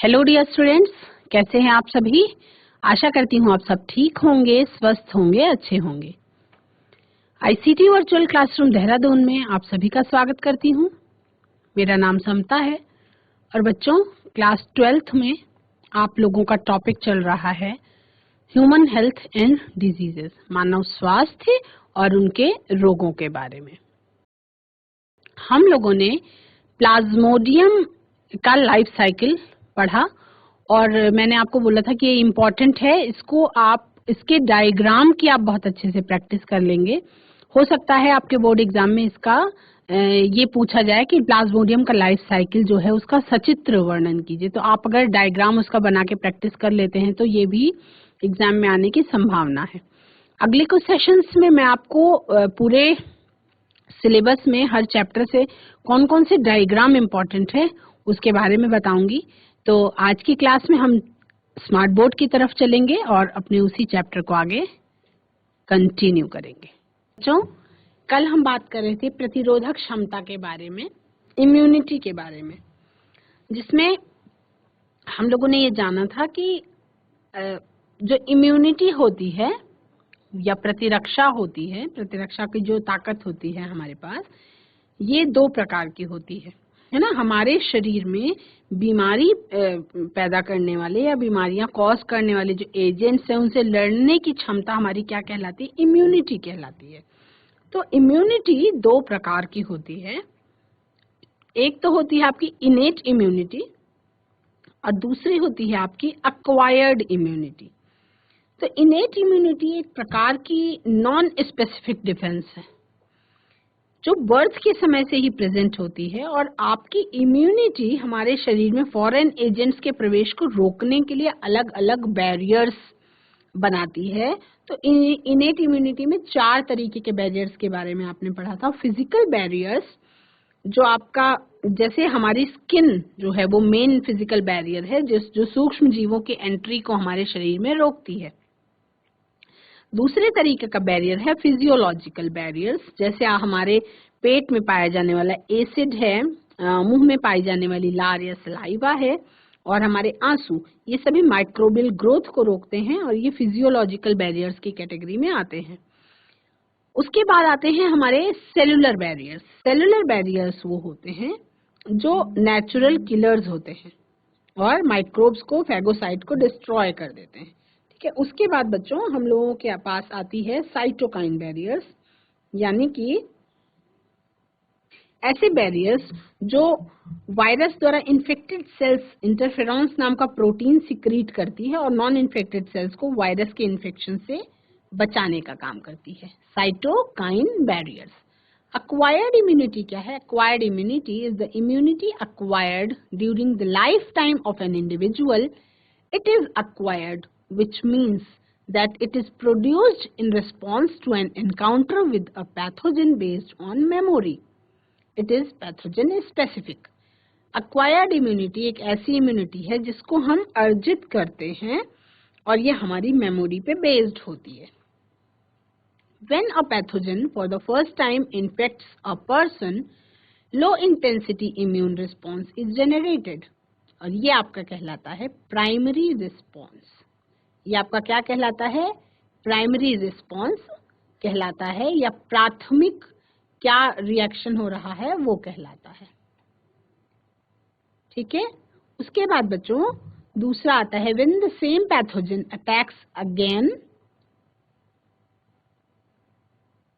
Hello dear students, कैसे हैं आप सभी। आशा करती हूँ आप सब ठीक होंगे, स्वस्थ होंगे, अच्छे होंगे। आईसीटी वर्चुअल क्लासरूम देहरादून में आप सभी का स्वागत करती हूँ। मेरा नाम समता है और बच्चों, क्लास 12th में आप लोगों का टॉपिक चल रहा है ह्यूमन हेल्थ एंड डिजीजेस, मानव स्वास्थ्य और उनके रोगों के बारे में। हम लोगों ने प्लाज्मोडियम का लाइफ साइकिल पढ़ा और मैंने आपको बोला था कि ये इम्पोर्टेंट है, इसके डायग्राम की आप बहुत अच्छे से प्रैक्टिस कर लेंगे। हो सकता है आपके बोर्ड एग्जाम में इसका ये पूछा जाए कि प्लाज्मोडियम का लाइफ साइकिल जो है उसका सचित्र वर्णन कीजिए। तो आप अगर डायग्राम उसका बना के प्रैक्टिस कर लेते हैं तो ये भी एग्जाम में आने की संभावना है। अगले कुछ सेशंस में मैं आपको पूरे सिलेबस में हर चैप्टर से कौन कौन से डायग्राम इम्पोर्टेंट है उसके बारे में बताऊंगी। तो आज की क्लास में हम स्मार्ट बोर्ड की तरफ चलेंगे और अपने उसी चैप्टर को आगे कंटिन्यू करेंगे। बच्चों, कल हम बात कर रहे थे प्रतिरोधक क्षमता के बारे में, इम्यूनिटी के बारे में, जिसमें हम लोगों ने ये जाना था कि जो इम्यूनिटी होती है या प्रतिरक्षा होती है, प्रतिरक्षा की जो ताकत होती है हमारे पास, ये दो प्रकार की होती है ना। हमारे शरीर में बीमारी पैदा करने वाले या बीमारियां कॉज करने वाले जो एजेंट्स हैं उनसे लड़ने की क्षमता हमारी क्या कहलाती है? इम्यूनिटी कहलाती है। तो इम्यूनिटी दो प्रकार की होती है। एक तो होती है आपकी इनेट इम्यूनिटी और दूसरी होती है आपकी एक्वायर्ड इम्यूनिटी। तो इनेट इम्यूनिटी एक प्रकार की नॉन स्पेसिफिक डिफेंस है जो बर्थ के समय से ही प्रेजेंट होती है और आपकी इम्यूनिटी हमारे शरीर में फॉरेन एजेंट्स के प्रवेश को रोकने के लिए अलग अलग बैरियर्स बनाती है। तो इनेट इम्यूनिटी में 4 तरीके के बैरियर्स के बारे में आपने पढ़ा था। फिजिकल बैरियर्स, जो आपका जैसे हमारी स्किन जो है वो मेन फिजिकल बैरियर है जो सूक्ष्म जीवों की एंट्री को हमारे शरीर में रोकती है। दूसरे तरीके का बैरियर है फिजियोलॉजिकल बैरियर्स, जैसे हमारे पेट में पाया जाने वाला एसिड है, मुंह में पाई जाने वाली लार या सलाइवा है और हमारे आंसू, ये सभी माइक्रोबियल ग्रोथ को रोकते हैं और ये फिजियोलॉजिकल बैरियर्स की कैटेगरी में आते हैं। उसके बाद आते हैं हमारे सेलुलर बैरियर्स। सेलुलर बैरियर्स वो होते हैं जो नेचुरल किलर्स होते हैं और माइक्रोब्स को, फैगोसाइट को डिस्ट्रॉय कर देते हैं। ठीक है। उसके बाद बच्चों हम लोगों के पास आती है साइटोकाइन बैरियर्स, यानी कि ऐसे बैरियर्स जो वायरस द्वारा इन्फेक्टेड सेल्स इंटरफेरॉन्स नाम का प्रोटीन सिक्रीट करती है और नॉन इन्फेक्टेड सेल्स को वायरस के इन्फेक्शन से बचाने का काम करती है। Cytokine barriers. Acquired immunity क्या है? Acquired immunity is the immunity acquired during the lifetime of an individual. It is acquired, which means that it is produced in response to an encounter with a pathogen based on memory. It is pathogen specific. Acquired immunity एक ऐसी immunity है जिसको हम अर्जित करते हैं और ये हमारी मेमोरी पे बेस्ड होती है। When a pathogen for the first time infects a person, low intensity immune response is generated. और ये आपका कहलाता है प्राइमरी रिस्पॉन्स। ये आपका क्या कहलाता है? प्राइमरी रिस्पॉन्स कहलाता है, या प्राथमिक क्या रिएक्शन हो रहा है वो कहलाता है। ठीक है। उसके बाद बच्चों दूसरा आता है when the same pathogen attacks again,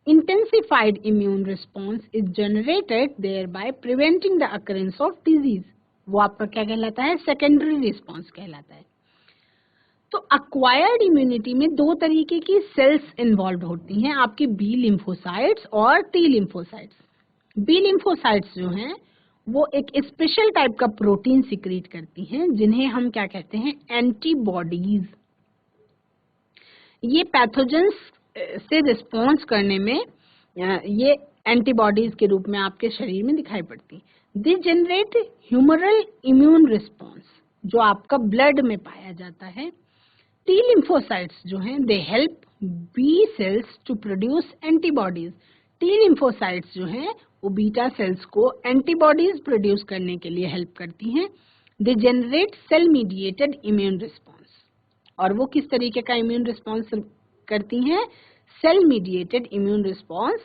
intensified immune response is generated, thereby preventing the occurrence of disease. वो आपका क्या कहलाता है? सेकेंडरी रिस्पॉन्स कहलाता है। तो अक्वायर्ड इम्यूनिटी में 2 तरीके की सेल्स इन्वॉल्व होती हैं, आपकी बी लिम्फोसाइट्स और टी लिम्फोसाइट्स। बी लिम्फोसाइट्स जो हैं वो एक स्पेशल टाइप का प्रोटीन सिक्रीट करती हैं जिन्हें हम क्या कहते हैं? एंटीबॉडीज। ये पैथोजेंस से रिस्पॉन्स करने में ये एंटीबॉडीज के रूप में आपके शरीर में दिखाई पड़ती। They generate humoral immune response जो आपका ब्लड में पाया जाता है। टी लिम्फोसाइट्स जो हैं they help B cells to produce antibodies. T lymphocytes जो हैं वो बीटा सेल्स को एंटीबॉडीज प्रोड्यूस करने के लिए हेल्प करती हैं they generate cell mediated immune response. और वो किस तरीके का इम्यून रिस्पॉन्स करती हैं? सेल मीडिएटेड इम्यून रिस्पॉन्स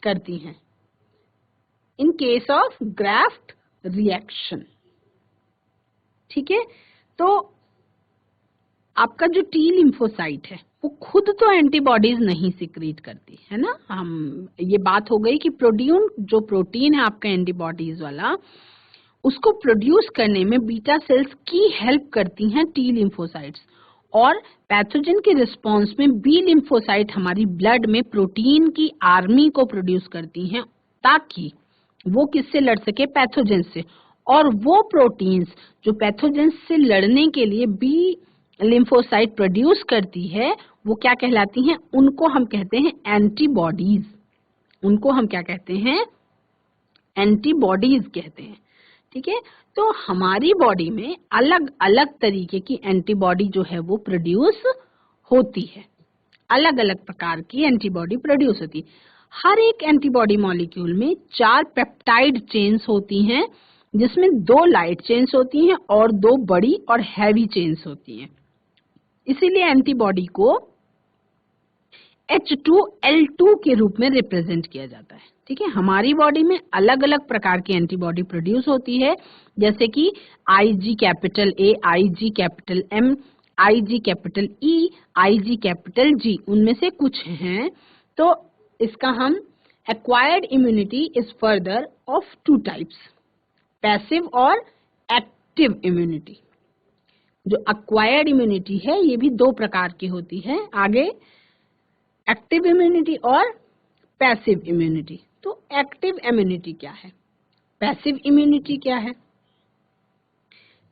करती हैं इन केस ऑफ ग्राफ्ट रिएक्शन। ठीक है, तो आपका जो टी लिम्फोसाइट है वो खुद तो एंटीबॉडीज नहीं सिक्रीट करती है ना। हम ये बात हो गई कि जो प्रोटीन है आपका एंटीबॉडीज वाला, उसको प्रोड्यूस करने में बीटा सेल्स की हेल्प करती हैं टी लिम्फोसाइट्स, और पैथोजन के रिस्पांस में बी लिम्फोसाइट हमारी ब्लड में प्रोटीन की आर्मी को प्रोड्यूस करती हैं ताकि वो किससे लड़ सके? पैथोजन से। और वो प्रोटीन्स जो पैथोजन से लड़ने के लिए बी लिम्फोसाइट प्रोड्यूस करती है वो क्या कहलाती हैं? उनको हम कहते हैं एंटीबॉडीज। उनको हम क्या कहते हैं? एंटीबॉडीज कहते हैं। ठीक है, तो हमारी बॉडी में अलग अलग तरीके की एंटीबॉडी जो है वो प्रोड्यूस होती है। अलग अलग प्रकार की एंटीबॉडी प्रोड्यूस होती है। हर एक एंटीबॉडी मॉलिक्यूल में 4 पेप्टाइड चेन्स होती हैं, जिसमें 2 लाइट चेन्स होती हैं और 2 बड़ी और हैवी चेन्स होती हैं। इसीलिए एंटीबॉडी को H2L2 के रूप में रिप्रेजेंट किया जाता है। ठीक है, हमारी बॉडी में अलग अलग प्रकार की एंटीबॉडी प्रोड्यूस होती है, जैसे कि IG capital A, IG capital M, IG capital E, IG capital G, उनमें से कुछ हैं। तो इसका हम acquired immunity is further of 2 types, passive और एक्टिव इम्यूनिटी। जो एक्वायर्ड इम्यूनिटी है ये भी 2 प्रकार की होती है। आगे एक्टिव इम्यूनिटी और पैसिव इम्यूनिटी। तो एक्टिव इम्यूनिटी क्या है? पैसिव इम्यूनिटी क्या है?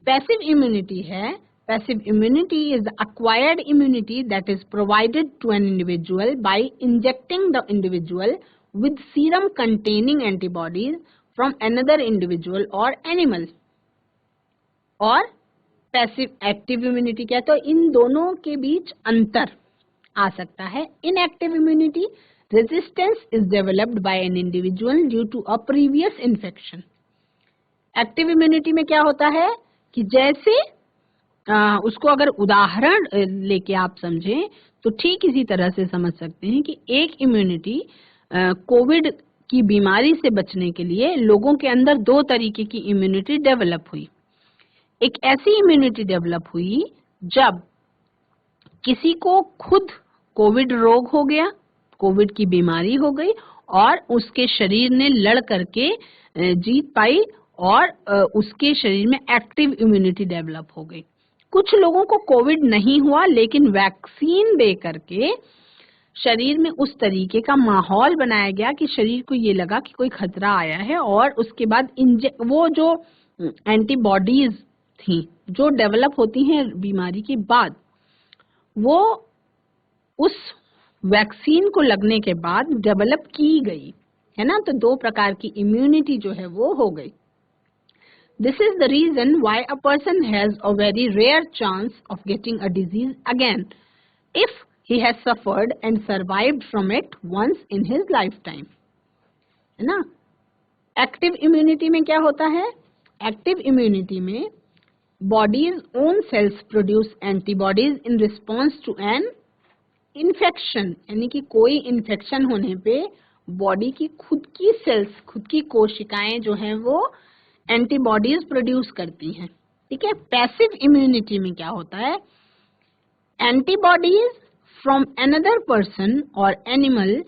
पैसिव इम्यूनिटी है, passive immunity is the acquired immunity that is provided to an individual by injecting the individual with serum containing antibodies from another individual or animal। और passive active immunity क्या है? तो इन दोनों के बीच अंतर आ सकता है। In active immunity resistance is developed by an individual due to a previous infection. Active immunity में क्या होता है कि जैसे उसको अगर उदाहरण लेके आप समझें तो ठीक इसी तरह से समझ सकते हैं कि एक इम्यूनिटी कोविड की बीमारी से बचने के लिए लोगों के अंदर 2 तरीके की इम्यूनिटी डेवलप हुई। एक ऐसी इम्यूनिटी डेवलप हुई जब किसी को खुद कोविड रोग हो गया, कोविड की बीमारी हो गई और उसके शरीर ने लड़ करके जीत पाई और उसके शरीर में एक्टिव इम्यूनिटी डेवलप हो गई। कुछ लोगों को कोविड नहीं हुआ लेकिन वैक्सीन दे करके शरीर में उस तरीके का माहौल बनाया गया कि शरीर को ये लगा कि कोई खतरा आया है, और उसके बाद वो जो एंटीबॉडीज थी जो डेवलप होती हैं बीमारी के बाद, वो उस वैक्सीन को लगने के बाद डेवलप की गई है ना। तो 2 प्रकार की इम्यूनिटी जो है वो हो गई। This is the reason why a person has a very rare chance of getting a disease again if he has suffered and survived from it once in his lifetime, है ना। एक्टिव इम्यूनिटी में क्या होता है? Active immunity में body's own cells produce antibodies in response to an infection, यानी कि कोई इन्फेक्शन होने पे बॉडी की खुद की सेल्स, खुद की कोशिकाएं जो हैं वो एंटीबॉडीज प्रोड्यूस करती हैं। ठीक है, पैसिव इम्यूनिटी में क्या होता है? एंटीबॉडीज फ्रॉम अनदर पर्सन और animal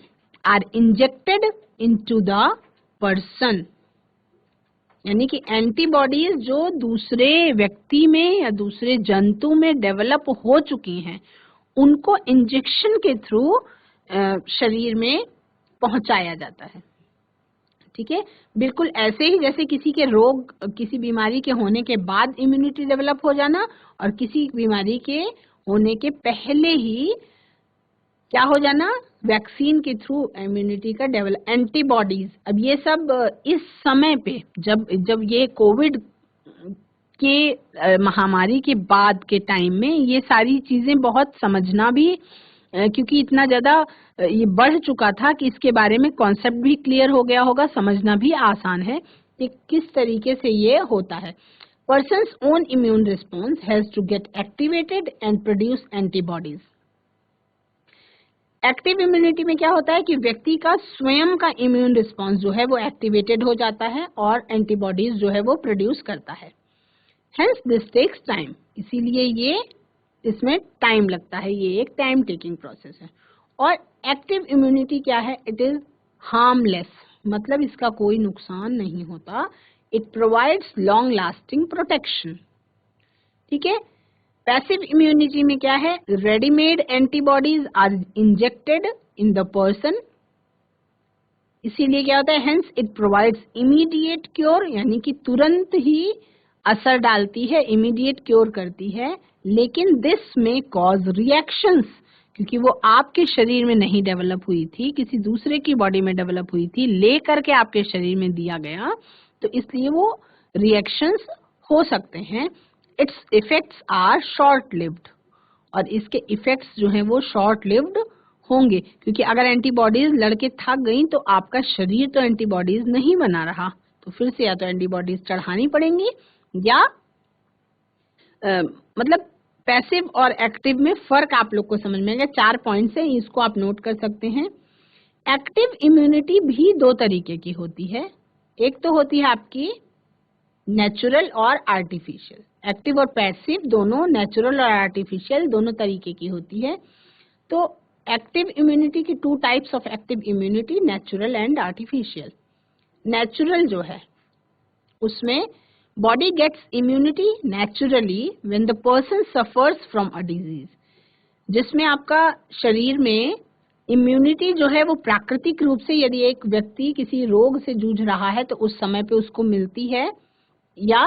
are injected into the person, यानी कि एंटीबॉडीज जो दूसरे व्यक्ति में या दूसरे जंतु में डेवलप हो चुकी हैं उनको इंजेक्शन के थ्रू शरीर में पहुंचाया जाता है। ठीक है, बिल्कुल ऐसे ही जैसे किसी के रोग, किसी बीमारी के होने के बाद इम्यूनिटी डेवलप हो जाना और किसी बीमारी के होने के पहले ही क्या हो जाना, वैक्सीन के थ्रू इम्यूनिटी का डेवलप, एंटीबॉडीज। अब ये सब इस समय पे जब ये कोविड के महामारी के बाद के टाइम में ये सारी चीजें बहुत समझना भी, क्योंकि इतना ज्यादा ये बढ़ चुका था कि इसके बारे में कॉन्सेप्ट भी क्लियर हो गया होगा, समझना भी आसान है कि किस तरीके से ये होता है। person's own immune response has to get activated and produce antibodies. Active immunity में क्या होता है कि व्यक्ति का स्वयं का इम्यून रिस्पॉन्स जो है वो एक्टिवेटेड हो जाता है और एंटीबॉडीज जो है वो प्रोड्यूस करता है. हेंस दिस टेक्स टाइम, इसीलिए ये इसमें टाइम लगता है, ये एक टाइम टेकिंग प्रोसेस है. और एक्टिव इम्यूनिटी क्या है? इट इज हार्मलेस, मतलब इसका कोई नुकसान नहीं होता. It provides long lasting protection. ठीक है. पैसिव इम्यूनिटी में क्या है? Readymade antibodies are injected in the person. इसीलिए क्या होता है? Hence it provides immediate cure, यानी कि तुरंत ही असर डालती है, इमीडिएट क्योर करती है. लेकिन दिस में कॉज रिएक्शंस, क्योंकि वो आपके शरीर में नहीं डेवलप हुई थी, किसी दूसरे की बॉडी में डेवलप हुई थी, ले करके आपके शरीर में दिया गया, तो इसलिए वो रिएक्शंस हो सकते हैं. Its effects are short lived, और इसके इफेक्ट्स जो हैं वो शॉर्ट लिव्ड होंगे, क्योंकि अगर एंटीबॉडीज लड़के थक गई तो आपका शरीर तो एंटीबॉडीज नहीं बना रहा, तो फिर से या तो एंटीबॉडीज चढ़ानी पड़ेंगी या मतलब पैसिव और एक्टिव में फर्क आप लोग को समझ में आएगा. 4 पॉइंट्स हैं, इसको आप नोट कर सकते हैं. एक्टिव इम्यूनिटी भी 2 तरीके की होती है. एक तो होती है आपकी नेचुरल और आर्टिफिशियल. एक्टिव और पैसिव दोनों, नेचुरल और आर्टिफिशियल दोनों तरीके की होती है. तो एक्टिव इम्यूनिटी की 2 types of active immunity, natural and artificial. Natural जो है उसमें body gets immunity naturally when the person suffers from a disease, जिसमें आपका शरीर में इम्यूनिटी जो है वो प्राकृतिक रूप से, यदि एक व्यक्ति किसी रोग से जूझ रहा है तो उस समय पे उसको मिलती है या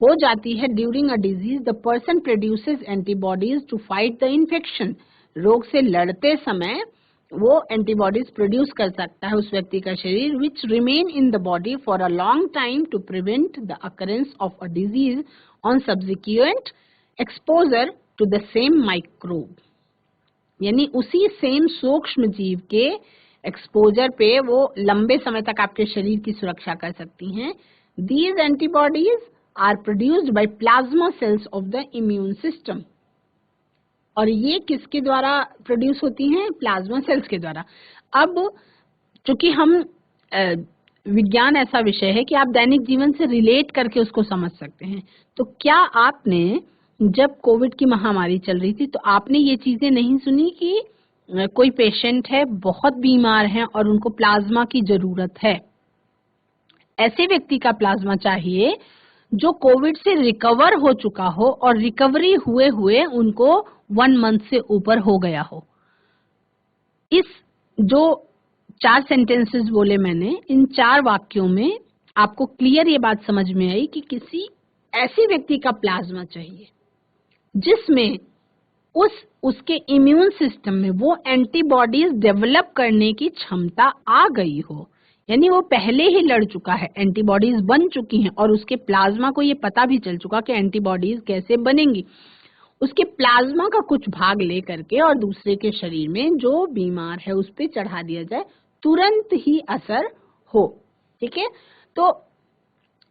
हो जाती है. During a disease the person produces antibodies to fight the infection. रोग से लड़ते समय वो एंटीबॉडीज प्रोड्यूस कर सकता है उस व्यक्ति का शरीर, which remain in the body for a long time to prevent the occurrence of a disease on subsequent exposure to the same microbe. यानी उसी सेम सूक्ष्म जीव के एक्सपोजर पे वो लंबे समय तक आपके शरीर की सुरक्षा कर सकती हैं. These antibodies are produced by plasma cells of the immune system. और ये किसके द्वारा प्रोड्यूस होती हैं? प्लाज्मा सेल्स के द्वारा. अब चूंकि हम विज्ञान ऐसा विषय है कि आप दैनिक जीवन से रिलेट करके उसको समझ सकते हैं. तो क्या आपने जब कोविड की महामारी चल रही थी तो आपने ये चीजें नहीं सुनी कि कोई पेशेंट है, बहुत बीमार है और उनको प्लाज्मा की जरूरत है? ऐसे व्यक्ति का प्लाज्मा चाहिए जो कोविड से रिकवर हो चुका हो और रिकवरी हुए हुए उनको 1 मंथ से ऊपर हो गया हो. इस जो 4 सेंटेंसेस बोले मैंने, इन 4 वाक्यों में आपको क्लियर ये बात समझ में आई कि किसी ऐसे व्यक्ति का प्लाज्मा चाहिए जिसमें उसके इम्यून सिस्टम में वो एंटीबॉडीज डेवलप करने की क्षमता आ गई हो, यानी वो पहले ही लड़ चुका है, एंटीबॉडीज बन चुकी हैं और उसके प्लाज्मा को ये पता भी चल चुका कि एंटीबॉडीज कैसे बनेंगी. उसके प्लाज्मा का कुछ भाग ले करके और दूसरे के शरीर में जो बीमार है उस पे चढ़ा दिया जाए, तुरंत ही असर हो. ठीक है. तो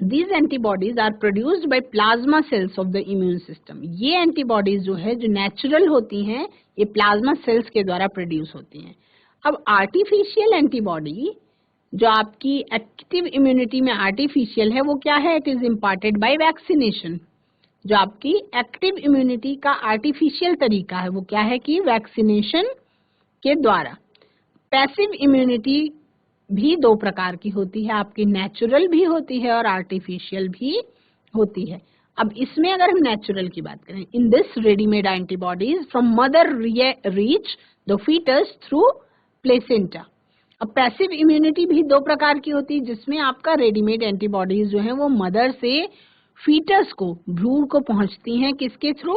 these antibodies are produced by plasma cells of the immune system. ये एंटीबॉडीज जो है, जो नेचुरल होती हैं, ये प्लाज्मा सेल्स के द्वारा प्रोड्यूस होती हैं. अब आर्टिफिशियल एंटीबॉडी जो आपकी एक्टिव इम्यूनिटी में आर्टिफिशियल है, वो क्या है? It is imparted by vaccination. जो आपकी एक्टिव इम्यूनिटी का आर्टिफिशियल तरीका है वो क्या है कि वैक्सीनेशन के द्वारा. पैसिव इम्यूनिटी भी 2 प्रकार की होती है, आपकी नेचुरल भी होती है और आर्टिफिशियल भी होती है. अब इसमें अगर हम नेचुरल की बात करें, in this readymade antibodies from mother reach the foetus through placenta. अब पैसिव इम्यूनिटी भी 2 प्रकार की होती है, जिसमें आपका रेडीमेड एंटीबॉडीज जो है वो मदर से फीटस को, भ्रूण को पहुंचती हैं, किसके थ्रू?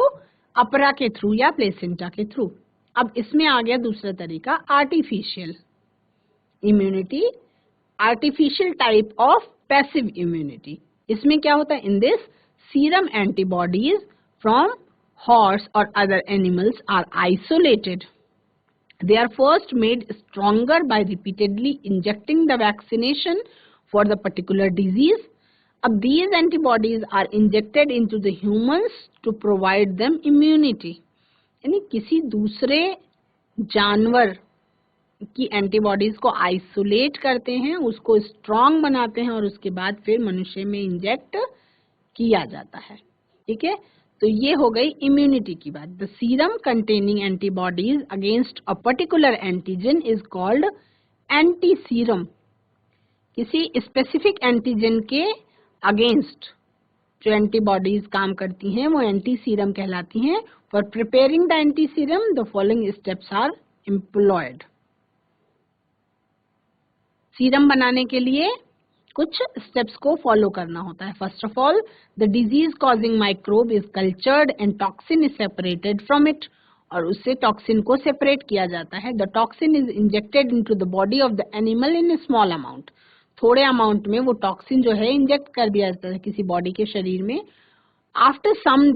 अपरा के थ्रू या प्लेसेंटा के थ्रू. अब इसमें आ गया दूसरा तरीका, artificial immunity, artificial type of passive immunity. इसमें क्या होता है? In this serum antibodies from horse और other animals are isolated. They are first made stronger by repeatedly injecting the vaccination for the particular disease. अब these antibodies are injected into the humans to provide them immunity. यानी किसी दूसरे जानवर की antibodies को isolate करते हैं, उसको स्ट्रॉन्ग बनाते हैं और उसके बाद फिर मनुष्य में इंजेक्ट किया जाता है। ठीक है, तो ये हो गई इम्यूनिटी की बात। The serum containing antibodies against a particular antigen is called antiserum. किसी स्पेसिफिक एंटीजन के अगेंस्ट जो एंटीबॉडीज काम करती हैं वो एंटी सीरम कहलाती हैं। For preparing the antiserum the following steps are employed. Serum बनाने के लिए कुछ स्टेप्स को फॉलो करना होता है। First of all, the disease causing microbe is cultured and toxin is separated from it, और उससे टॉक्सिन को सेपरेट किया जाता है। The toxin is injected into the body of the animal in small amount. थोड़े अमाउंट में वो toxin जो है इंजेक्ट कर दिया जाता है किसी बॉडी के शरीर में। After some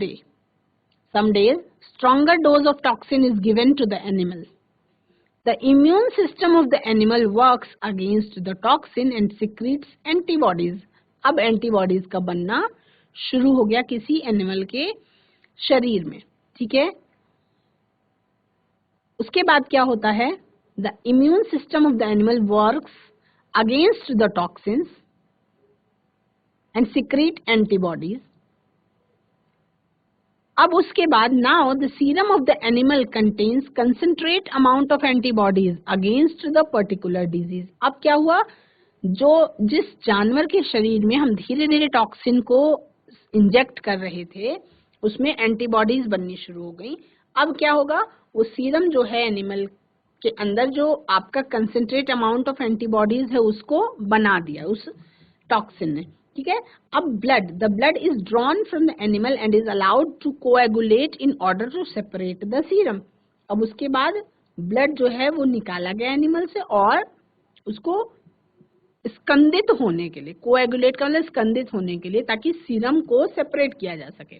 days stronger dose of toxin is given to the animal. The immune system of the animal works against the toxin and secretes antibodies. अब antibodies का बनना शुरू हो गया किसी एनिमल के शरीर में। ठीक है, उसके बाद क्या होता है? The immune system of the animal works against the toxins and secrete antibodies. अब उसके बाद now the serum of the animal contains concentrate amount of antibodies against the particular disease. अब क्या हुआ, जो जिस जानवर के शरीर में हम धीरे धीरे टॉक्सिन को इंजेक्ट कर रहे थे उसमें एंटीबॉडीज बननी शुरू हो गई। अब क्या होगा, वो सीरम जो है एनिमल के अंदर जो आपका कंसंट्रेट अमाउंट ऑफ एंटीबॉडीज है उसको बना दिया उस टॉक्सिन ने। ठीक है, अब the blood is drawn from the animal and is allowed to coagulate in order to separate the serum. अब उसके बाद ब्लड जो है वो निकाला गया एनिमल से और उसको स्कंदित होने के लिए, कोएगुलेट का मतलब स्कंदित होने के लिए, ताकि सीरम को सेपरेट किया जा सके।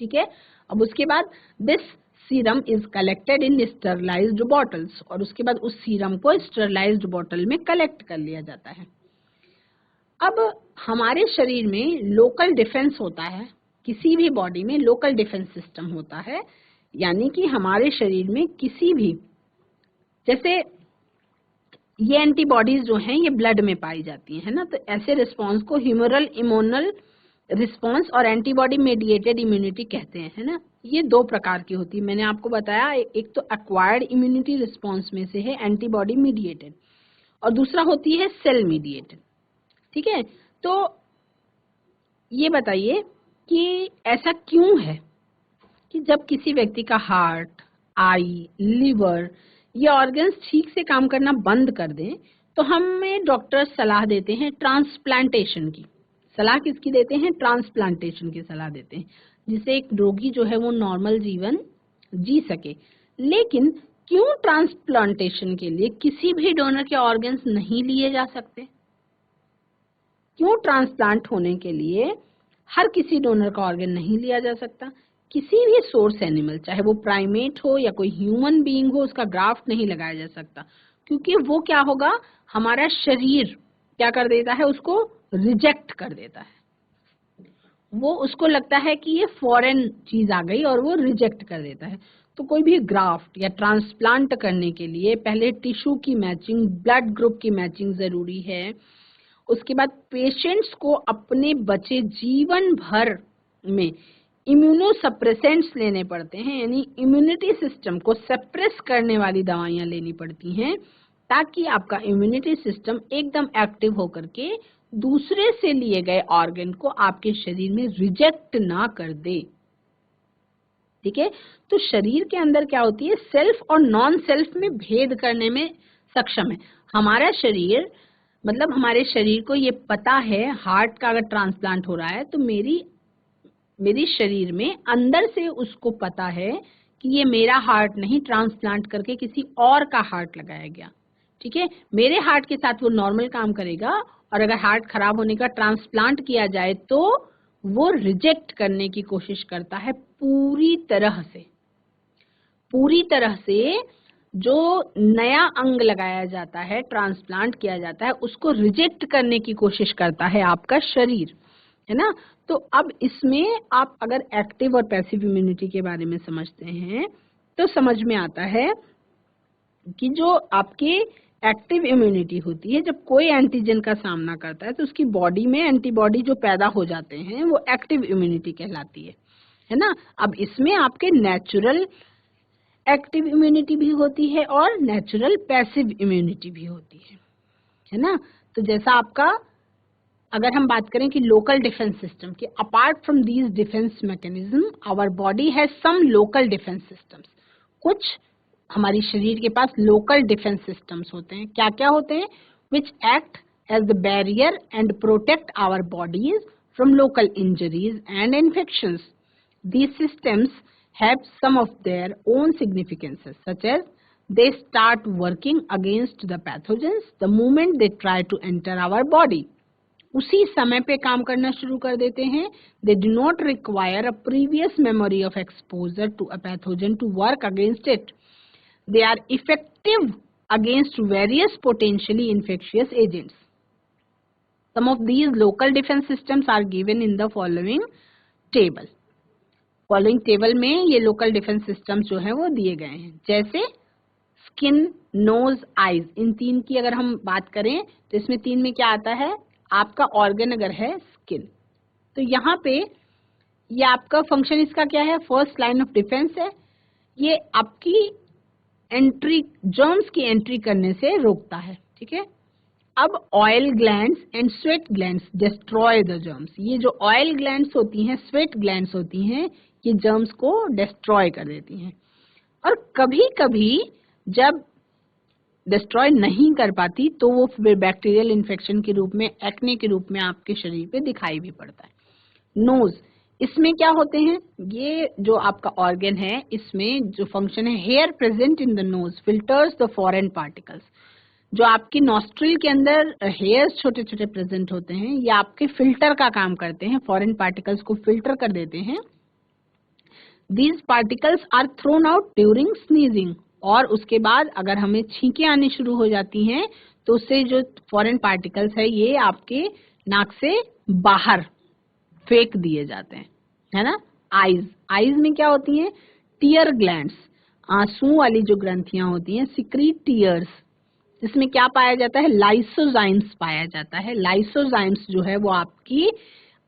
ठीक है, अब उसके बाद this serum is collected in sterilised bottles, और उसके बाद उस सीरम को स्टरलाइज्ड बॉटल में कलेक्ट कर लिया जाता है। अब हमारे शरीर में लोकल डिफेंस होता है, किसी भी बॉडी में लोकल डिफेंस सिस्टम होता है, यानी कि हमारे शरीर में किसी भी, जैसे ये एंटीबॉडीज जो हैं ये ब्लड में पाई जाती हैं, है ना, तो ऐसे रिस्पांस को ह्यूमरल इम्यूनल रिस्पांस और एंटीबॉडी मेडिएटेड इम्यूनिटी कहते हैं, है ना। ये दो प्रकार की होती है, मैंने आपको बताया, एक तो एक्वायर्ड इम्यूनिटी रिस्पांस में से है एंटीबॉडी मीडिएटेड, और दूसरा होती है सेल मीडिएटेड। ठीक है, तो ये बताइए कि ऐसा क्यों है कि जब किसी व्यक्ति का हार्ट, आई, लिवर ये ऑर्गन्स ठीक से काम करना बंद कर दें तो हमें डॉक्टर सलाह देते हैं ट्रांसप्लांटेशन की। सलाह किसकी देते हैं? ट्रांसप्लांटेशन की सलाह देते हैं, जिससे एक रोगी जो है वो नॉर्मल जीवन जी सके। लेकिन क्यों ट्रांसप्लांटेशन के लिए किसी भी डोनर के ऑर्गन्स नहीं लिए जा सकते? क्यों ट्रांसप्लांट होने के लिए हर किसी डोनर का ऑर्गन नहीं लिया जा सकता? किसी भी सोर्स एनिमल, चाहे वो प्राइमेट हो या कोई ह्यूमन बीइंग हो, उसका ग्राफ्ट नहीं लगाया जा सकता, क्योंकि वो क्या होगा, हमारा शरीर क्या कर देता है, उसको रिजेक्ट कर देता है। वो उसको लगता है कि ये फॉरेन चीज आ गई और वो रिजेक्ट कर देता है। तो कोई भी ग्राफ्ट या ट्रांसप्लांट करने के लिए पहले टिश्यू की मैचिंग, ब्लड ग्रुप की मैचिंग जरूरी है। उसके बाद पेशेंट्स को अपने बचे जीवन भर में इम्यूनोसप्रेसेंट्स लेने पड़ते हैं, यानी इम्यूनिटी सिस्टम को सप्रेस करने वाली दवाइयां लेनी पड़ती हैं, ताकि आपका इम्यूनिटी सिस्टम एकदम एक्टिव होकर के दूसरे से लिए गए ऑर्गन को आपके शरीर में रिजेक्ट ना कर दे। ठीक है, तो शरीर के अंदर क्या होती है, सेल्फ और नॉन सेल्फ में भेद करने में सक्षम है हमारा शरीर। मतलब हमारे शरीर को ये पता है, हार्ट का अगर ट्रांसप्लांट हो रहा है तो मेरी शरीर में अंदर से उसको पता है कि ये मेरा हार्ट नहीं, ट्रांसप्लांट करके किसी और का हार्ट लगाया गया। ठीक है, मेरे हार्ट के साथ वो नॉर्मल काम करेगा, और अगर हार्ट खराब होने का ट्रांसप्लांट किया जाए तो वो रिजेक्ट करने की कोशिश करता है पूरी तरह से। जो नया अंग लगाया जाता है, ट्रांसप्लांट किया जाता है, उसको रिजेक्ट करने की कोशिश करता है आपका शरीर, है ना। तो अब इसमें आप अगर एक्टिव और पैसिव इम्यूनिटी के बारे में समझते हैं तो समझ में आता है कि जो आपके एक्टिव इम्यूनिटी होती है, जब कोई एंटीजन का सामना करता है तो उसकी बॉडी में एंटीबॉडी जो पैदा हो जाते हैं वो एक्टिव इम्यूनिटी कहलाती है ना। अब इसमें आपके नेचुरल एक्टिव इम्यूनिटी भी होती है और नेचुरल पैसिव इम्यूनिटी भी होती है ना। तो जैसा आपका, अगर हम बात करें कि लोकल डिफेंस सिस्टम की, apart from these defence mechanism our body has some local defence systems. कुछ हमारी शरीर के पास लोकल डिफेंस सिस्टम्स होते हैं। क्या क्या होते हैं? Which act as the barrier and protect our bodies from local injuries and infections. These systems have some of their own significances, such as they start working against the pathogens the moment they try to enter our body. उसी समय पे काम करना शुरू कर देते हैं. They do not require a previous memory of exposure to a pathogen to work against it. They are effective against various potentially infectious agents. Some of these local defense systems are given in the following table. Following table में ये local defence systems जो है वो दिए गए हैं. जैसे skin, knows, eyes, इन तीन की अगर हम बात करें तो इसमें तीन में क्या आता है? आपका ऑर्गन अगर है स्किन, तो यहाँ पे ये आपका फंक्शन इसका क्या है? फर्स्ट लाइन ऑफ डिफेंस है. ये आपकी एंट्री, जर्म्स की एंट्री करने से रोकता है. ठीक है. अब oil glands and sweat glands destroy the germs. ये जो ऑयल ग्लैंड्स होती हैं, स्वेट ग्लैंड्स होती हैं, ये जर्म्स को डिस्ट्रॉय कर देती हैं. और कभी कभी जब डिस्ट्रॉय नहीं कर पाती तो वो बैक्टीरियल इन्फेक्शन के रूप में, एक्ने के रूप में आपके शरीर पे दिखाई भी पड़ता है. नोज, इसमें क्या होते हैं? ये जो आपका ऑर्गन है, इसमें जो फंक्शन है, hair present in the nose filters the foreign particles. जो आपकी नॉस्ट्रिल के अंदर हेयर्स छोटे छोटे प्रेजेंट होते हैं, ये आपके फिल्टर का काम करते हैं, फॉरेन पार्टिकल्स को फिल्टर कर देते हैं. These particles are thrown out during sneezing. और उसके बाद अगर हमें छींकें आनी शुरू हो जाती हैं तो उससे जो फॉरेन पार्टिकल्स है ये आपके नाक से बाहर फेंक दिए जाते हैं, है ना. आईज, आईज में क्या होती हैं? टीयर ग्लैंड्स, आंसू वाली जो ग्रंथियां होती हैं, सिक्रीट टीयर्स. इसमें क्या पाया जाता है? लाइसोजाइम्स पाया जाता है. लाइसोजाइम्स जो है वो आपकी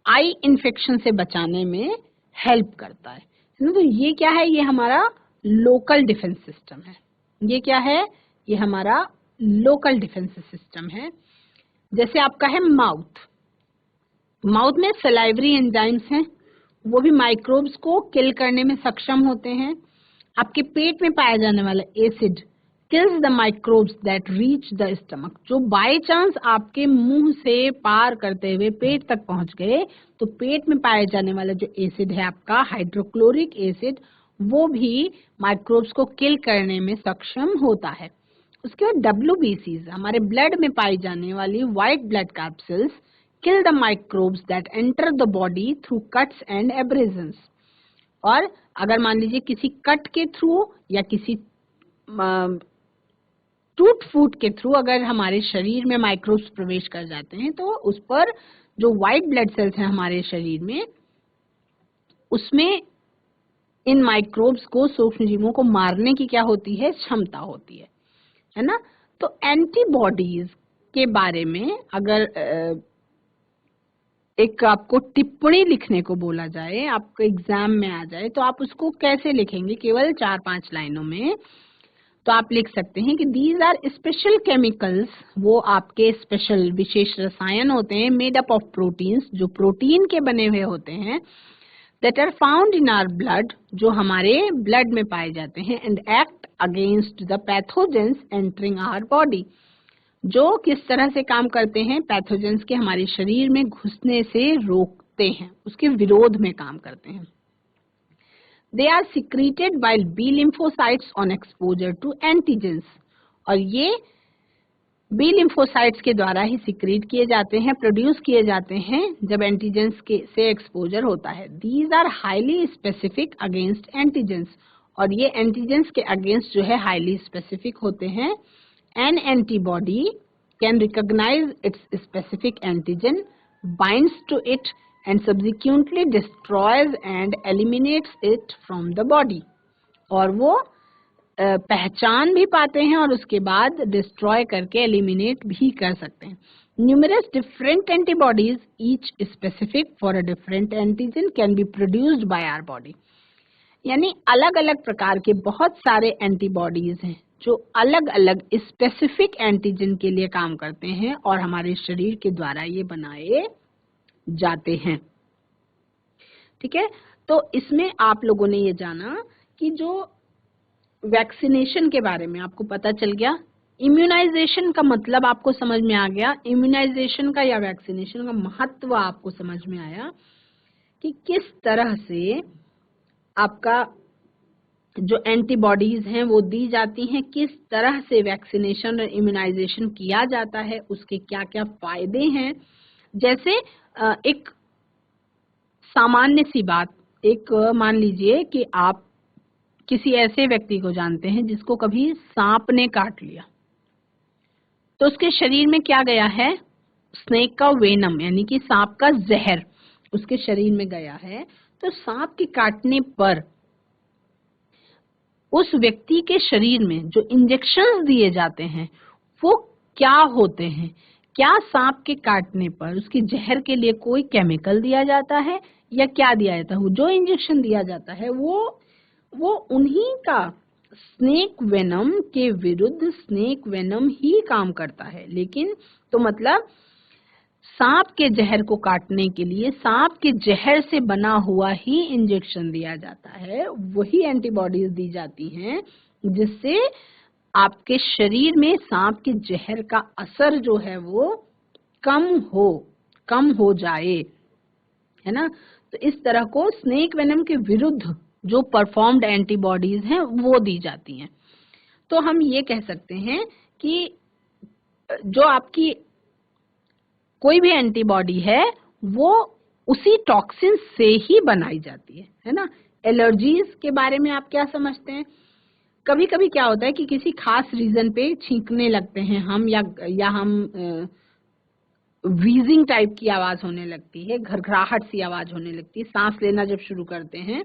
आई इन्फेक्शन से बचाने में हेल्प करता है. तो ये क्या है? ये हमारा लोकल डिफेंस सिस्टम है. ये क्या है? ये हमारा लोकल डिफेंस सिस्टम है. जैसे आपका है माउथ. माउथ में सलाइवरी एंजाइम्स हैं, वो भी माइक्रोब्स को किल करने में सक्षम होते हैं. आपके पेट में पाया जाने वाला acid kills the microbes that reach the stomach. जो बाय चांस आपके मुंह से पार करते हुए पेट तक पहुंच गए तो पेट में पाए जाने वाला जो एसिड है आपका हाइड्रोक्लोरिक एसिड, वो भी माइक्रोब्स को किल करने में सक्षम होता है. उसके बाद WBCs, हमारे ब्लड में पाई जाने वाली white blood capsules kill the microbes that enter the body through cuts and abrasions. और अगर मान लीजिए किसी कट के थ्रू या किसी टूट फूट के थ्रू अगर हमारे शरीर में माइक्रोब्स प्रवेश कर जाते हैं तो उस पर जो व्हाइट ब्लड सेल्स हैं हमारे शरीर में, उसमें इन माइक्रोब्स को, सूक्ष्म जीवों को मारने की क्या होती है? क्षमता होती है ना. तो एंटीबॉडीज के बारे में अगर एक आपको टिप्पणी लिखने को बोला जाए, आपको एग्जाम में आ जाए, तो आप उसको कैसे लिखेंगे? केवल 4-5 लाइनों में. तो आप लिख सकते हैं कि दीज आर स्पेशल केमिकल्स, वो आपके स्पेशल विशेष रसायन होते हैं, मेड अप ऑफ प्रोटीन्स, जो प्रोटीन के बने हुए होते हैं, that are found in our blood, जो हमारे ब्लड में पाए जाते हैं, and act against the pathogens entering our body. जो किस तरह से काम करते हैं? पैथोजेंस के हमारे शरीर में घुसने से रोकते हैं, उसके विरोध में काम करते हैं. They are secreted by B lymphocytes on exposure to antigens. और ये B lymphocytes के द्वारा ही सिक्रीट किए जाते हैं, प्रोड्यूस किए जाते हैं जब एंटीजेंस के से एक्सपोजर होता है. These are highly specific against antigens. और ये एंटीजेंस के अगेंस्ट जो है हाईली स्पेसिफिक होते हैं। An antibody can recognise its specific antigen, binds to it and subsequently destroys and eliminates it from the body. और वो पहचान भी पाते हैं और उसके बाद डिस्ट्रॉय करके एलिमिनेट भी कर सकते हैं। Numerous different antibodies each specific for a different antigen can be produced by our body. यानी अलग अलग प्रकार के बहुत सारे एंटीबॉडीज हैं जो अलग अलग स्पेसिफिक एंटीजन के लिए काम करते हैं और हमारे शरीर के द्वारा ये बनाए जाते हैं। ठीक है, तो इसमें आप लोगों ने ये जाना कि जो वैक्सीनेशन के बारे में आपको पता चल गया, इम्यूनाइजेशन का मतलब आपको समझ में आ गया, इम्यूनाइजेशन का या वैक्सीनेशन का महत्व आपको समझ में आया कि किस तरह से आपका जो एंटीबॉडीज हैं वो दी जाती हैं, किस तरह से वैक्सीनेशन और इम्यूनाइजेशन किया जाता है, उसके क्या क्या फायदे हैं। जैसे एक सामान्य सी बात, एक मान लीजिए कि आप किसी ऐसे व्यक्ति को जानते हैं जिसको कभी सांप ने काट लिया, तो उसके शरीर में क्या गया है, स्नेक का वेनम यानी कि सांप का जहर उसके शरीर में गया है। तो सांप के काटने पर उस व्यक्ति के शरीर में जो इंजेक्शंस दिए जाते हैं वो क्या होते हैं? क्या सांप के काटने पर उसके जहर के लिए कोई केमिकल दिया जाता है या क्या दिया जाता है? जो इंजेक्शन दिया जाता है वो उन्हीं का स्नेक वेनम के विरुद्ध स्नेक वेनम ही काम करता है। लेकिन तो मतलब सांप के जहर को काटने के लिए सांप के जहर से बना हुआ ही इंजेक्शन दिया जाता है, वही एंटीबॉडीज दी जाती हैं जिससे आपके शरीर में सांप के जहर का असर जो है वो कम हो जाए, है ना। तो इस तरह को स्नेक वेनम के विरुद्ध जो परफॉर्म्ड एंटीबॉडीज हैं वो दी जाती हैं। तो हम ये कह सकते हैं कि जो आपकी कोई भी एंटीबॉडी है वो उसी टॉक्सिन से ही बनाई जाती है ना। एलर्जीज के बारे में आप क्या समझते हैं? कभी कभी क्या होता है कि किसी खास रीजन पे छींकने लगते हैं हम या हम व्हीजिंग टाइप की आवाज होने लगती है, घरघराहट सी आवाज होने लगती है, सांस लेना जब शुरू करते हैं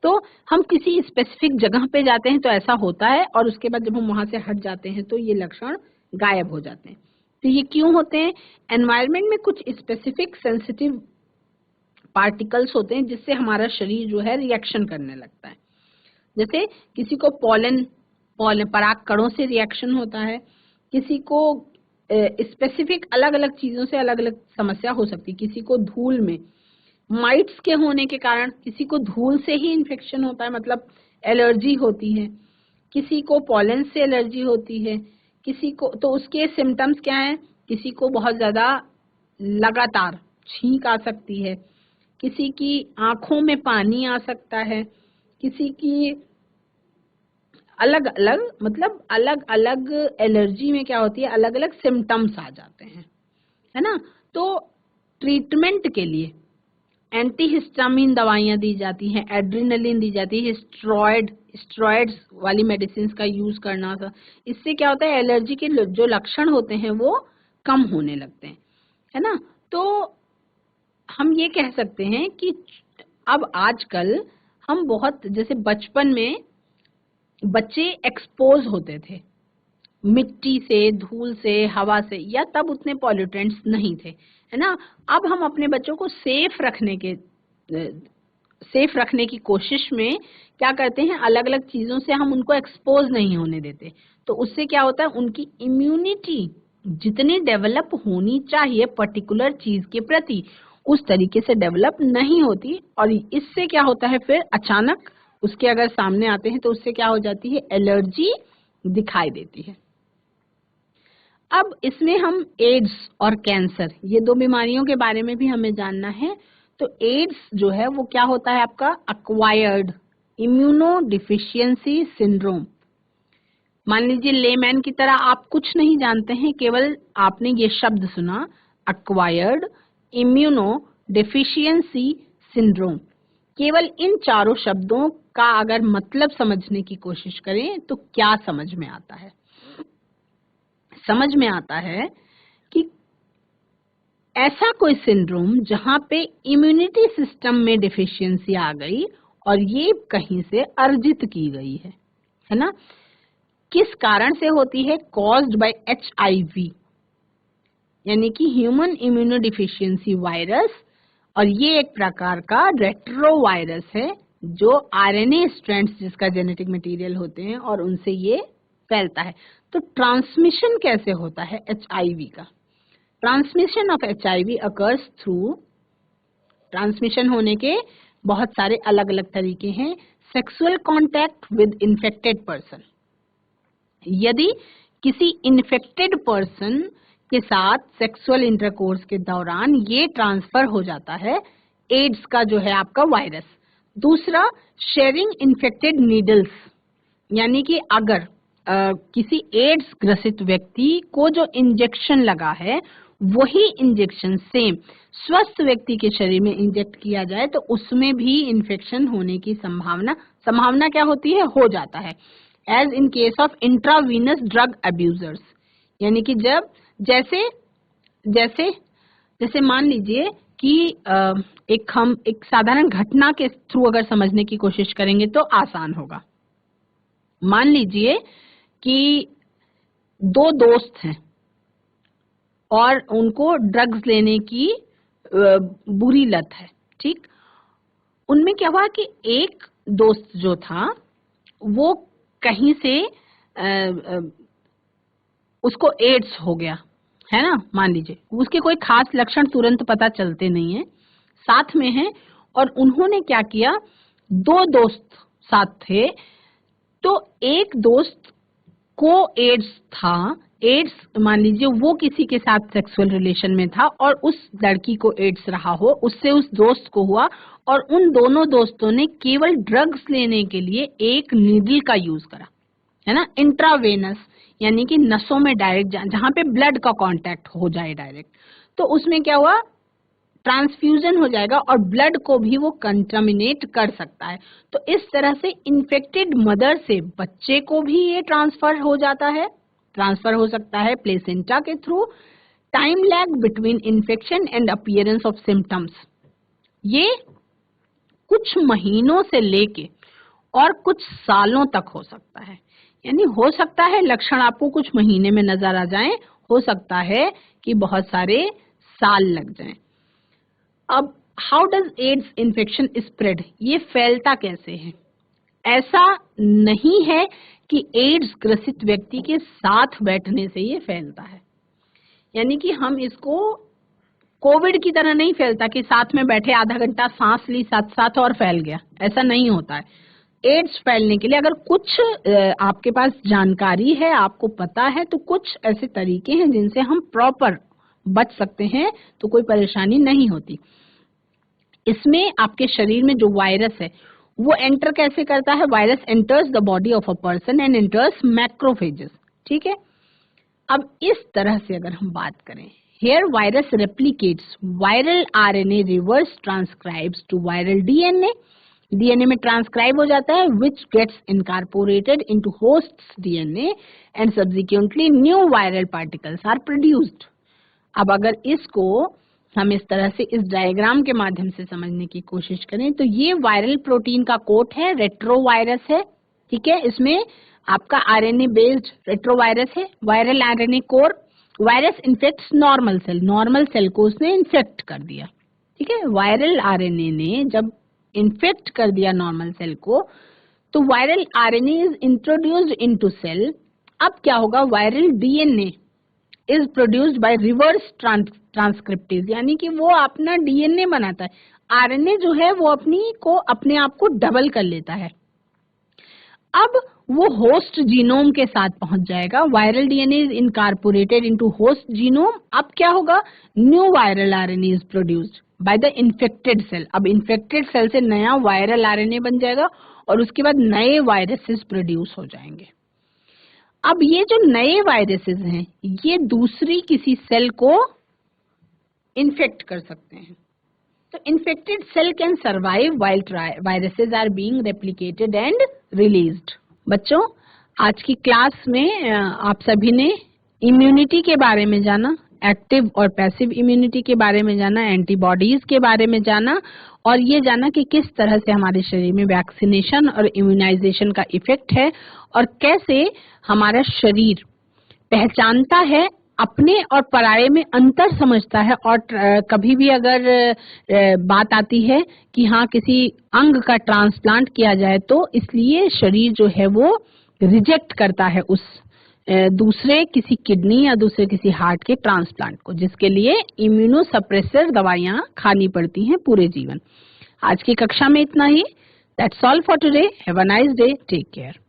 तो हम किसी स्पेसिफिक जगह पे जाते हैं तो ऐसा होता है, और उसके बाद जब हम वहां से हट जाते हैं तो ये लक्षण गायब हो जाते हैं। तो ये क्यों होते हैं? एनवायरनमेंट में कुछ स्पेसिफिक सेंसिटिव पार्टिकल्स होते हैं जिससे हमारा शरीर जो है रिएक्शन करने लगता है। जैसे किसी को पॉलन पराग कणों से रिएक्शन होता है, किसी को स्पेसिफिक अलग अलग चीजों से अलग अलग समस्या हो सकती है। किसी को धूल में माइट्स के होने के कारण किसी को धूल से ही इन्फेक्शन होता है, मतलब एलर्जी होती है। किसी को पॉलन से एलर्जी होती है, किसी को तो उसके सिम्टम्स क्या हैं? किसी को बहुत ज्यादा लगातार छींक आ सकती है, किसी की आंखों में पानी आ सकता है, किसी की अलग अलग एलर्जी में क्या होती है, अलग अलग सिम्टम्स आ जाते हैं, है ना। तो ट्रीटमेंट के लिए एंटीहिस्टामिन दवाइयां दी जाती हैं, एड्रेनलिन दी जाती है, स्टेरॉइड्स वाली मेडिसिन का यूज करना था। इससे क्या होता है, एलर्जी के जो लक्षण होते हैं वो कम होने लगते हैं, है ना। तो हम ये कह सकते हैं कि अब आजकल हम बहुत, जैसे बचपन में बच्चे एक्सपोज होते थे मिट्टी से, धूल से, हवा से, या तब उतने पॉल्यूटेंट्स नहीं थे, है ना। अब हम अपने बच्चों को सेफ रखने की कोशिश में क्या करते हैं, अलग अलग चीजों से हम उनको एक्सपोज नहीं होने देते। तो उससे क्या होता है, उनकी इम्यूनिटी जितनी डेवलप होनी चाहिए पर्टिकुलर चीज के प्रति उस तरीके से डेवलप नहीं होती, और इससे क्या होता है, फिर अचानक उसके अगर सामने आते हैं तो उससे क्या हो जाती है, एलर्जी दिखाई देती है। अब इसमें हम एड्स और कैंसर, ये दो बीमारियों के बारे में भी हमें जानना है। तो एड्स जो है वो क्या होता है आपका, अक्वायर्ड इम्यूनो डिफिशियंसी सिंड्रोम। मान लीजिए लेमैन की तरह आप कुछ नहीं जानते हैं, केवल आपने ये शब्द सुना, अक्वायर्ड इम्यूनो डिफिशियंसी सिंड्रोम। केवल इन चारों शब्दों का अगर मतलब समझने की कोशिश करें तो क्या समझ में आता है? समझ में आता है कि ऐसा कोई सिंड्रोम जहां पे इम्यूनिटी सिस्टम में डिफिशियंसी आ गई और ये कहीं से अर्जित की गई है ना? किस कारण से होती है? कॉज्ड बाय HIV, यानी कि ह्यूमन इम्यूनोडिफिशियंसी वायरस, और ये एक प्रकार का रेट्रोवायरस है जो RNA स्ट्रैंड्स जिसका जेनेटिक मटेरियल होते हैं और उनसे ये फैलता है। तो ट्रांसमिशन कैसे होता है HIV का? Transmission of HIV occurs through, transmission होने के बहुत सारे अलग अलग तरीके हैं। Sexual contact with infected person, यदि किसी इन्फेक्टेड पर्सन के साथ सेक्सुअल इंटरकोर्स के दौरान ये ट्रांसफर हो जाता है एड्स का जो है आपका वायरस। दूसरा, शेयरिंग इन्फेक्टेड नीडल्स, यानी कि अगर किसी एड्स ग्रसित व्यक्ति को जो इंजेक्शन लगा है वही इंजेक्शन सेम स्वस्थ व्यक्ति के शरीर में इंजेक्ट किया जाए तो उसमें भी इन्फेक्शन होने की संभावना क्या होती है? हो जाता है। As in case of intravenous drug abusers, यानी कि जब जैसे जैसे जैसे मान लीजिए कि एक साधारण घटना के थ्रू अगर समझने की कोशिश करेंगे तो आसान होगा। मान लीजिए कि दो दोस्त हैं और उनको ड्रग्स लेने की बुरी लत है, ठीक? उनमें क्या हुआ कि एक दोस्त जो था वो कहीं से उसको एड्स हो गया, है ना? मान लीजिए उसके कोई खास लक्षण तुरंत पता चलते नहीं है, साथ में है, और उन्होंने क्या किया, दो दोस्त साथ थे, तो एक दोस्त को एड्स था, एड्स मान लीजिए वो किसी के साथ सेक्सुअल रिलेशन में था और उस लड़की को एड्स रहा हो, उससे उस दोस्त को हुआ, और उन दोनों दोस्तों ने केवल ड्रग्स लेने के लिए एक नीडल का यूज करा, है ना? इंट्रावेनस, यानी कि नसों में डायरेक्ट जहां पे ब्लड का कांटेक्ट हो जाए डायरेक्ट, तो उसमें क्या हुआ, ट्रांसफ्यूजन हो जाएगा और ब्लड को भी वो कंटामिनेट कर सकता है। तो इस तरह से इन्फेक्टेड मदर से बच्चे को भी ये ट्रांसफर हो जाता है, ट्रांसफर हो सकता है प्लेसेंटा के through. Time lag between infection and appearance of symptoms, ये कुछ महीनों से लेके और कुछ सालों तक हो सकता है। यानी हो सकता है लक्षण आपको कुछ महीने में नजर आ जाएं, हो सकता है कि बहुत सारे साल लग जाएं। अब how does AIDS infection spread, ये फैलता कैसे है? ऐसा नहीं है कि एड्स ग्रसित व्यक्ति के साथ बैठने से ये फैलता है, यानी कि हम इसको कोविड की तरह नहीं फैलता कि साथ में बैठे आधा घंटा सांस ली साथ साथ और फैल गया, ऐसा नहीं होता है। एड्स फैलने के लिए अगर कुछ आपके पास जानकारी है, आपको पता है, तो कुछ ऐसे तरीके हैं जिनसे हम प्रॉपर बच सकते हैं, तो कोई परेशानी नहीं होती। इसमें आपके शरीर में जो वायरस है वो एंटर कैसे करता है? Virus enters the body of a person and enters macrophages, ठीक है? अब इस तरह से अगर हम बात करें, here virus replicates, viral RNA reverse transcribes to viral DNA में ट्रांसक्राइब हो जाता है, which gets incorporated into host's DNA and subsequently new viral particles are produced। अब अगर इसको हम इस तरह से इस डायग्राम के माध्यम से समझने की कोशिश करें तो ये वायरल प्रोटीन का कोट है, रेट्रोवायरस है, ठीक है? इसमें आपका RNA बेस्ड रेट्रोवायरस है, viral RNA core. Virus infects normal cell को उसने इन्फेक्ट कर दिया, ठीक है? वायरल RNA ने जब इन्फेक्ट कर दिया नॉर्मल सेल को, तो viral RNA is introduced into cell. अब क्या होगा, viral DNA is produced by reverse transcriptase, यानी कि वो अपना DNA बनाता है। RNA जो है वो अपने आप को डबल कर लेता है। अब वो होस्ट जीनोम के साथ पहुंच जाएगा। Viral DNA is incorporated into host genome. अब क्या होगा, new viral RNA is produced by the infected cell. अब इन्फेक्टेड सेल से नया वायरल RNA बन जाएगा और उसके बाद नए वायरसेस प्रोड्यूस हो जाएंगे। अब ये जो नए वायरसेस हैं ये दूसरी किसी सेल को इन्फेक्ट कर सकते हैं। So infected cell can survive while viruses are being replicated and released. बच्चों, आज की क्लास में आप सभी ने इम्यूनिटी के बारे में जाना, एक्टिव और पैसिव इम्यूनिटी के बारे में जाना, एंटीबॉडीज के बारे में जाना और ये जाना कि किस तरह से हमारे शरीर में वैक्सीनेशन और इम्यूनाइजेशन का इफेक्ट है और कैसे हमारा शरीर पहचानता है, अपने और पराये में अंतर समझता है और कभी भी अगर बात आती है कि हाँ किसी अंग का ट्रांसप्लांट किया जाए तो इसलिए शरीर जो है वो रिजेक्ट करता है उस दूसरे किसी किडनी या दूसरे किसी हार्ट के ट्रांसप्लांट को, जिसके लिए इम्यूनोसप्रेसर दवाइयां खानी पड़ती हैं पूरे जीवन। आज की कक्षा में इतना ही। That's all for today. Have a nice day. Take care.